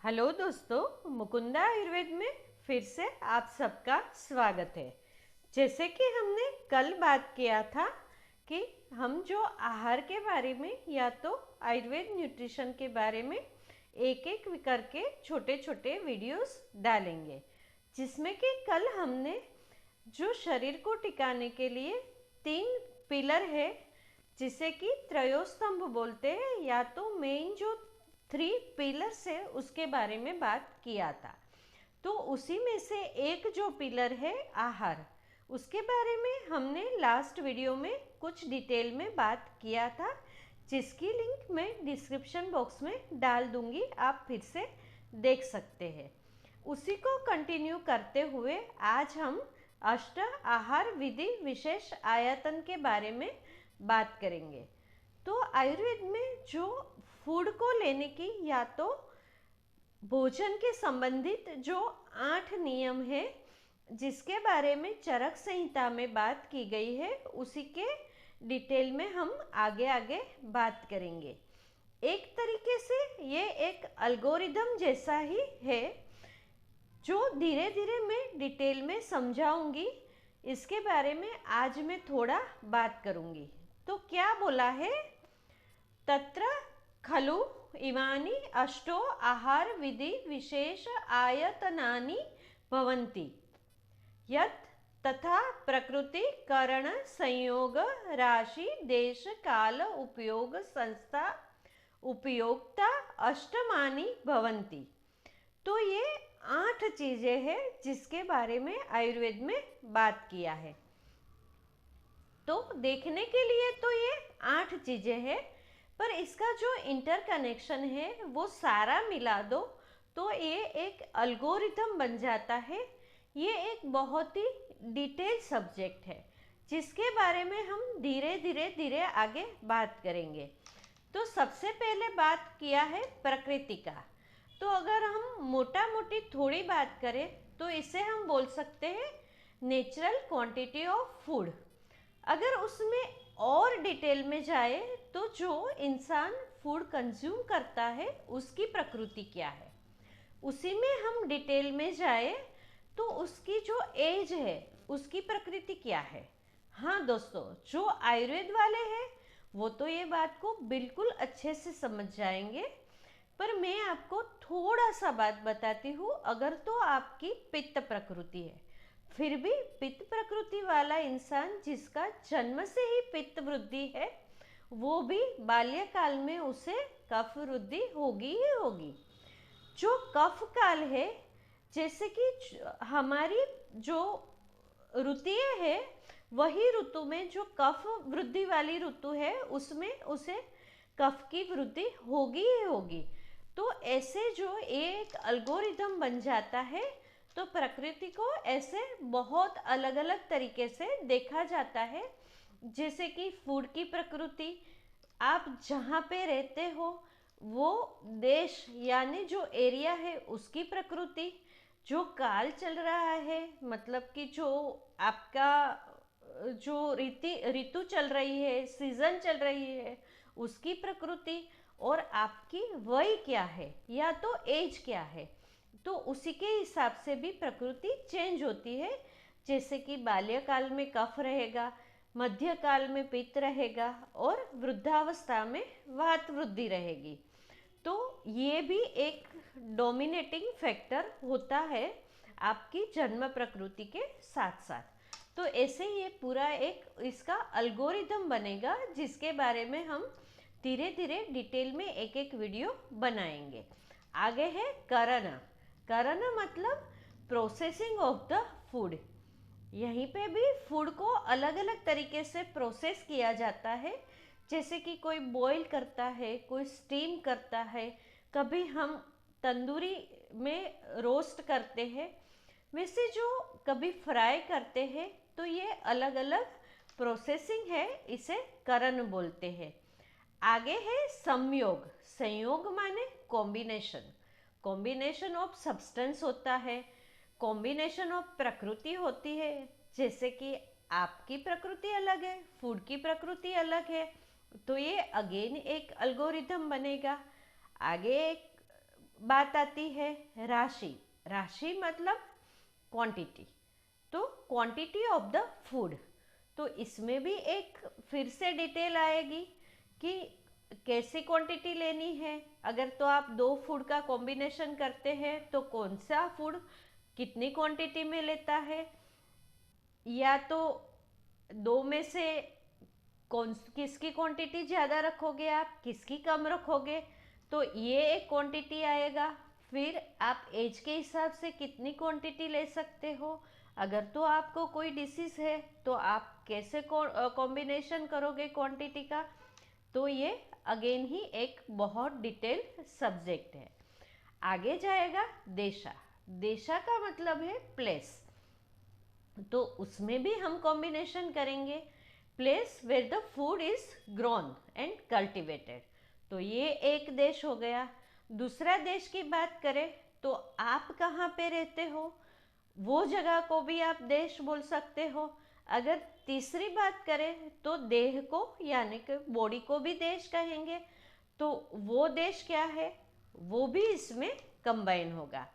Hello दोस्तों, मुकुंदा आयुर्वेद में फिर से आप सबका स्वागत है। जैसे कि हमने कल बात किया था कि हम जो आहार के बारे में या तो आयुर्वेद न्यूट्रिशन के बारे में एक एक करके छोटे छोटे वीडियोस डालेंगे, जिसमें कि कल हमने जो शरीर को टिकाने के लिए 3 पिलर है जिसे कि त्रयोस्तंभ बोलते हैं, या तो मेन जो 3 पिलर्स है उसके बारे में बात किया था। तो उसी में से एक जो पिलर है आहार, उसके बारे में हमने लास्ट वीडियो में कुछ डिटेल में बात किया था, जिसकी लिंक मैं डिस्क्रिप्शन बॉक्स में डाल दूंगी, आप फिर से देख सकते हैं। उसी को कंटिन्यू करते हुए आज हम अष्ट आहार विधि विशेष आयतन के बारे में बात करेंगे। तो आयुर्वेद में जो फूड को लेने की या तो भोजन के संबंधित जो 8 नियम है जिसके बारे में चरक संहिता में बात की गई है, उसी के डिटेल में हम आगे आगे बात करेंगे। एक तरीके से ये एक एल्गोरिदम जैसा ही है जो धीरे धीरे मैं डिटेल में समझाऊंगी। इसके बारे में आज मैं थोड़ा बात करूंगी। तो क्या बोला है, तत्र खलु इमानि अष्टो आहार विधि विशेष आयतनानि भवन्ति यत् तथा प्रकृति करण संयोग राशि देश काल उपयोग संस्था उपयोक्ता अष्टमानि भवन्ति। तो ये 8 चीजें हैं जिसके बारे में आयुर्वेद में बात किया है। तो देखने के लिए तो ये 8 चीजें हैं, पर इसका जो इंटरकनेक्शन है वो सारा मिला दो तो ये एक एल्गोरिथम बन जाता है। ये एक बहुत ही डिटेल सब्जेक्ट है जिसके बारे में हम धीरे धीरे आगे बात करेंगे। तो सबसे पहले बात किया है प्रकृति का। तो अगर हम मोटा मोटी थोड़ी बात करें तो इसे हम बोल सकते हैं नेचुरल क्वांटिटी ऑफ फूड। अगर उसमें और डिटेल में जाए तो जो इंसान फूड कंज्यूम करता है उसकी प्रकृति क्या है, उसी में हम डिटेल में जाए तो उसकी जो एज है उसकी प्रकृति क्या है। हाँ दोस्तों, जो आयुर्वेद वाले हैं वो तो ये बात को बिल्कुल अच्छे से समझ जाएंगे, पर मैं आपको थोड़ा सा बात बताती हूँ। अगर तो आपकी पित्त प्रकृति है, फिर भी पित्त प्रकृति वाला इंसान जिसका जन्म से ही पित्त वृद्धि है, वो भी बाल्यकाल में उसे कफ वृद्धि होगी ही होगी। जो कफ काल है, जैसे कि हमारी जो ऋतुएं है, वही ऋतु में जो कफ वृद्धि वाली ऋतु है उसमें उसे कफ की वृद्धि होगी ही होगी। तो ऐसे जो एक एल्गोरिथम बन जाता है, तो प्रकृति को ऐसे बहुत अलग अलग तरीके से देखा जाता है। जैसे कि फूड की प्रकृति, आप जहाँ पे रहते हो वो देश यानी जो एरिया है उसकी प्रकृति, जो काल चल रहा है मतलब कि जो आपका जो ऋतु चल रही है, सीजन चल रही है, उसकी प्रकृति, और आपकी वय क्या है या तो एज क्या है, तो उसी के हिसाब से भी प्रकृति चेंज होती है। जैसे कि बाल्यकाल में कफ रहेगा, मध्यकाल में पित्त रहेगा और वृद्धावस्था में वात वृद्धि रहेगी। तो ये भी एक डोमिनेटिंग फैक्टर होता है आपकी जन्म प्रकृति के साथ साथ। तो ऐसे ये पूरा एक इसका एल्गोरिथम बनेगा जिसके बारे में हम धीरे धीरे डिटेल में एक एक वीडियो बनाएंगे। आगे है करण। करण मतलब प्रोसेसिंग ऑफ द फूड। यहीं पे भी फूड को अलग अलग तरीके से प्रोसेस किया जाता है। जैसे कि कोई बॉईल करता है, कोई स्टीम करता है, कभी हम तंदूरी में रोस्ट करते हैं, वैसे जो कभी फ्राई करते हैं। तो ये अलग अलग प्रोसेसिंग है, इसे करण बोलते हैं। आगे है संयोग। संयोग माने कॉम्बिनेशन। कॉम्बिनेशन ऑफ सब्सटेंस होता है, कॉम्बिनेशन ऑफ प्रकृति होती है। जैसे कि आपकी प्रकृति अलग है, फूड की प्रकृति अलग है, तो ये अगेन एक एल्गोरिथम बनेगा। आगे एक बात आती है राशि। राशि मतलब क्वांटिटी। तो क्वांटिटी ऑफ द फूड, तो इसमें भी एक फिर से डिटेल आएगी कि कैसी क्वांटिटी लेनी है। अगर तो आप दो फूड का कॉम्बिनेशन करते हैं तो कौन सा फूड कितनी क्वांटिटी में लेता है, या तो दो में से कौन किसकी क्वांटिटी ज़्यादा रखोगे, आप किसकी कम रखोगे, तो ये एक क्वांटिटी आएगा। फिर आप एज के हिसाब से कितनी क्वांटिटी ले सकते हो। अगर तो आपको कोई डिसीज़ है तो आप कैसे कॉम्बिनेशन करोगे क्वांटिटी का, तो ये अगेन ही एक बहुत डिटेल सब्जेक्ट है। आगे जाएगा देशा। देशा का मतलब है प्लेस, तो उसमें भी हम कॉम्बिनेशन करेंगे। Place where the food is grown and cultivated, तो ये एक देश हो गया। दूसरा देश की बात करें तो आप कहाँ पे रहते हो, वो जगह को भी आप देश बोल सकते हो। अगर तीसरी बात करें तो देह को यानी कि बॉडी को भी देश कहेंगे, तो वो देश क्या है वो भी इसमें कंबाइन होगा।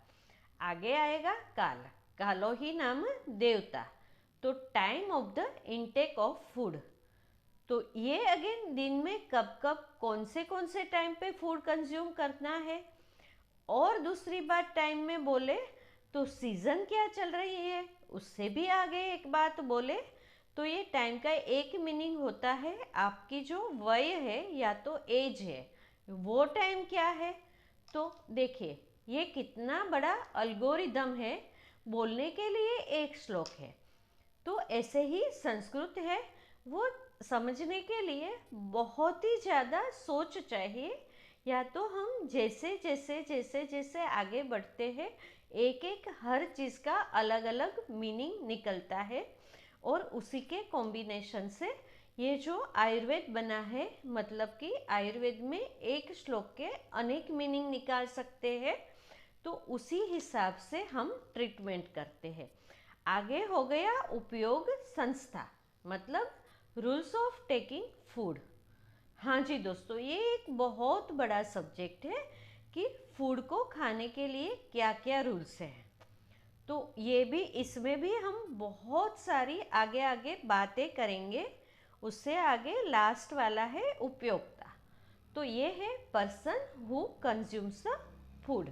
आगे आएगा काल। कालो ही नाम देवता, तो time of the intake of food, तो ये अगेन दिन में कब कब कौन से टाइम पे फूड कंज्यूम करना है। और दूसरी बात टाइम में बोले तो सीज़न क्या चल रही है उससे भी आगे एक बात बोले तो ये टाइम का एक मीनिंग होता है आपकी जो वय है या तो एज है वो टाइम क्या है। तो देखिए ये कितना बड़ा अल्गोरिदम है, बोलने के लिए एक श्लोक है। तो ऐसे ही संस्कृत है, वो समझने के लिए बहुत ही ज़्यादा सोच चाहिए। या तो हम जैसे जैसे जैसे जैसे आगे बढ़ते हैं एक एक हर चीज़ का अलग अलग मीनिंग निकलता है, और उसी के कॉम्बिनेशन से ये जो आयुर्वेद बना है, मतलब कि आयुर्वेद में एक श्लोक के अनेक मीनिंग निकाल सकते हैं, तो उसी हिसाब से हम ट्रीटमेंट करते हैं। आगे हो गया उपयोग संस्था, मतलब रूल्स ऑफ टेकिंग फूड। हाँ जी दोस्तों, ये एक बहुत बड़ा सब्जेक्ट है कि फूड को खाने के लिए क्या क्या रूल्स हैं। तो ये भी इसमें भी हम बहुत सारी आगे आगे बातें करेंगे। उससे आगे लास्ट वाला है उपयोक्ता, तो ये है person who consumes the food.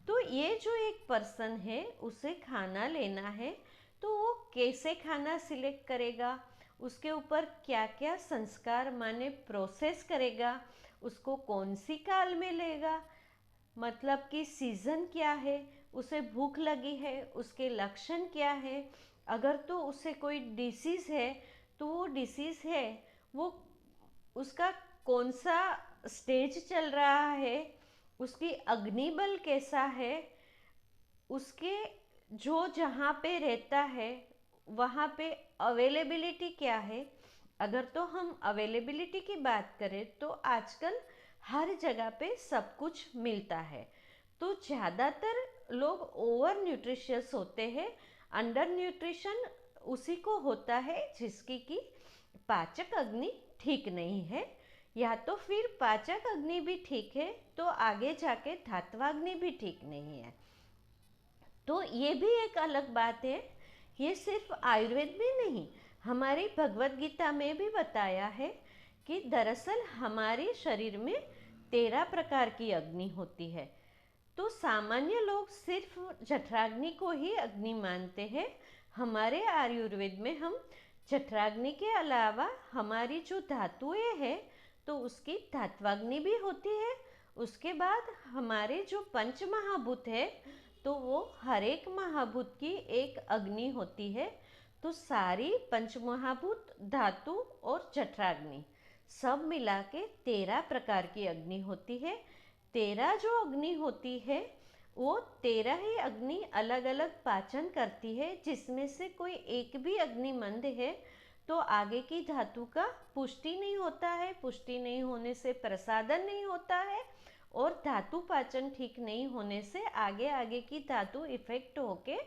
तो ये जो एक पर्सन है उसे खाना लेना है, तो वो कैसे खाना सिलेक्ट करेगा, उसके ऊपर क्या क्या संस्कार माने प्रोसेस करेगा, उसको कौन सी काल में लेगा, मतलब कि सीज़न क्या है, उसे भूख लगी है, उसके लक्षण क्या है, अगर तो उसे कोई डिसीज़ है तो वो डिसीज़ है वो उसका कौन सा स्टेज चल रहा है, उसकी अग्निबल कैसा है, उसके जो जहाँ पे रहता है वहाँ पे अवेलेबिलिटी क्या है। अगर तो हम अवेलेबिलिटी की बात करें तो आजकल हर जगह पे सब कुछ मिलता है, तो ज़्यादातर लोग ओवर न्यूट्रिशियस होते हैं। अंडर न्यूट्रिशन उसी को होता है जिसकी कि पाचक अग्नि ठीक नहीं है, या तो फिर पाचक अग्नि भी ठीक है तो आगे जाके धात्वाग्नि भी ठीक नहीं है। तो ये भी एक अलग बात है। ये सिर्फ आयुर्वेद में नहीं, हमारी भगवत गीता में भी बताया है कि दरअसल हमारे शरीर में 13 प्रकार की अग्नि होती है। तो सामान्य लोग सिर्फ जठराग्नि को ही अग्नि मानते हैं। हमारे आयुर्वेद में हम जठराग्नि के अलावा हमारी जो धातुएं हैं तो उसकी धात्वाग्नि भी होती है। उसके बाद हमारे जो पंच महाभूत है तो वो हर एक महाभूत की एक अग्नि होती है। तो सारी पंचमहाभूत, धातु और जठराग्नि सब मिला के 13 प्रकार की अग्नि होती है। 13 जो अग्नि होती है वो 13 ही अग्नि अलग अलग पाचन करती है, जिसमें से कोई एक भी अग्नि मंद है तो आगे की धातु का पुष्टि नहीं होता है। पुष्टि नहीं होने से प्रसादन नहीं होता है, और धातु पाचन ठीक नहीं होने से आगे आगे की धातु इफेक्ट होके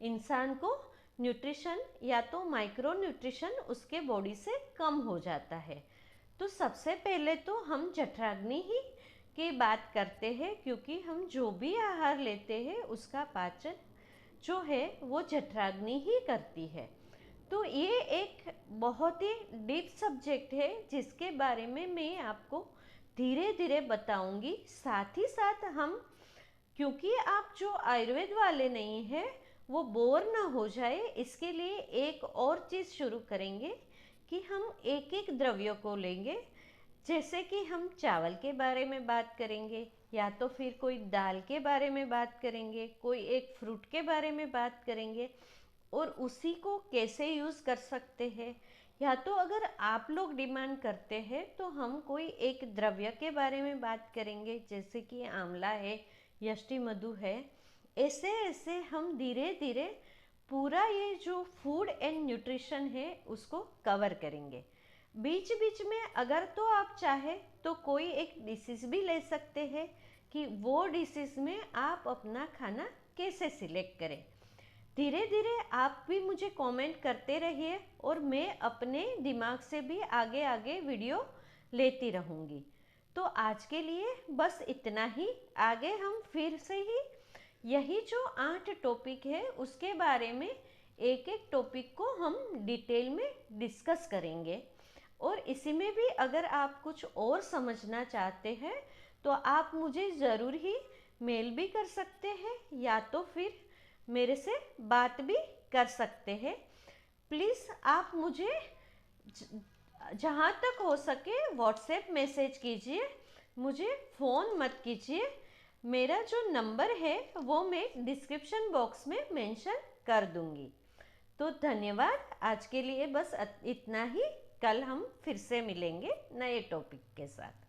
इंसान को न्यूट्रिशन या तो माइक्रो न्यूट्रिशन उसके बॉडी से कम हो जाता है। तो सबसे पहले तो हम जठराग्नि ही की बात करते हैं, क्योंकि हम जो भी आहार लेते हैं उसका पाचन जो है वो जठराग्नि ही करती है। तो ये एक बहुत ही डीप सब्जेक्ट है जिसके बारे में मैं आपको धीरे धीरे बताऊंगी। साथ ही साथ हम, क्योंकि आप जो आयुर्वेद वाले नहीं हैं वो बोर ना हो जाए, इसके लिए एक और चीज़ शुरू करेंगे कि हम एक एक द्रव्य को लेंगे। जैसे कि हम चावल के बारे में बात करेंगे, या तो फिर कोई दाल के बारे में बात करेंगे, कोई एक फ्रूट के बारे में बात करेंगे और उसी को कैसे यूज़ कर सकते हैं। या तो अगर आप लोग डिमांड करते हैं तो हम कोई एक द्रव्य के बारे में बात करेंगे, जैसे कि आंवला है, यष्टि मधु है। ऐसे ऐसे हम धीरे धीरे पूरा ये जो फूड एंड न्यूट्रिशन है उसको कवर करेंगे। बीच बीच में अगर तो आप चाहे तो कोई एक डिशेस भी ले सकते हैं कि वो डिशेस में आप अपना खाना कैसे सिलेक्ट करें। धीरे धीरे आप भी मुझे कमेंट करते रहिए और मैं अपने दिमाग से भी आगे आगे वीडियो लेती रहूँगी। तो आज के लिए बस इतना ही। आगे हम फिर से ही यही जो 8 टॉपिक है उसके बारे में एक एक टॉपिक को हम डिटेल में डिस्कस करेंगे। और इसी में भी अगर आप कुछ और समझना चाहते हैं तो आप मुझे ज़रूर ही मेल भी कर सकते हैं, या तो फिर मेरे से बात भी कर सकते हैं। प्लीज़ आप मुझे जहाँ तक हो सके व्हाट्सएप मैसेज कीजिए, मुझे फ़ोन मत कीजिए। मेरा जो नंबर है वो मैं डिस्क्रिप्शन बॉक्स में मेंशन कर दूँगी। तो धन्यवाद, आज के लिए बस इतना ही। कल हम फिर से मिलेंगे नए टॉपिक के साथ।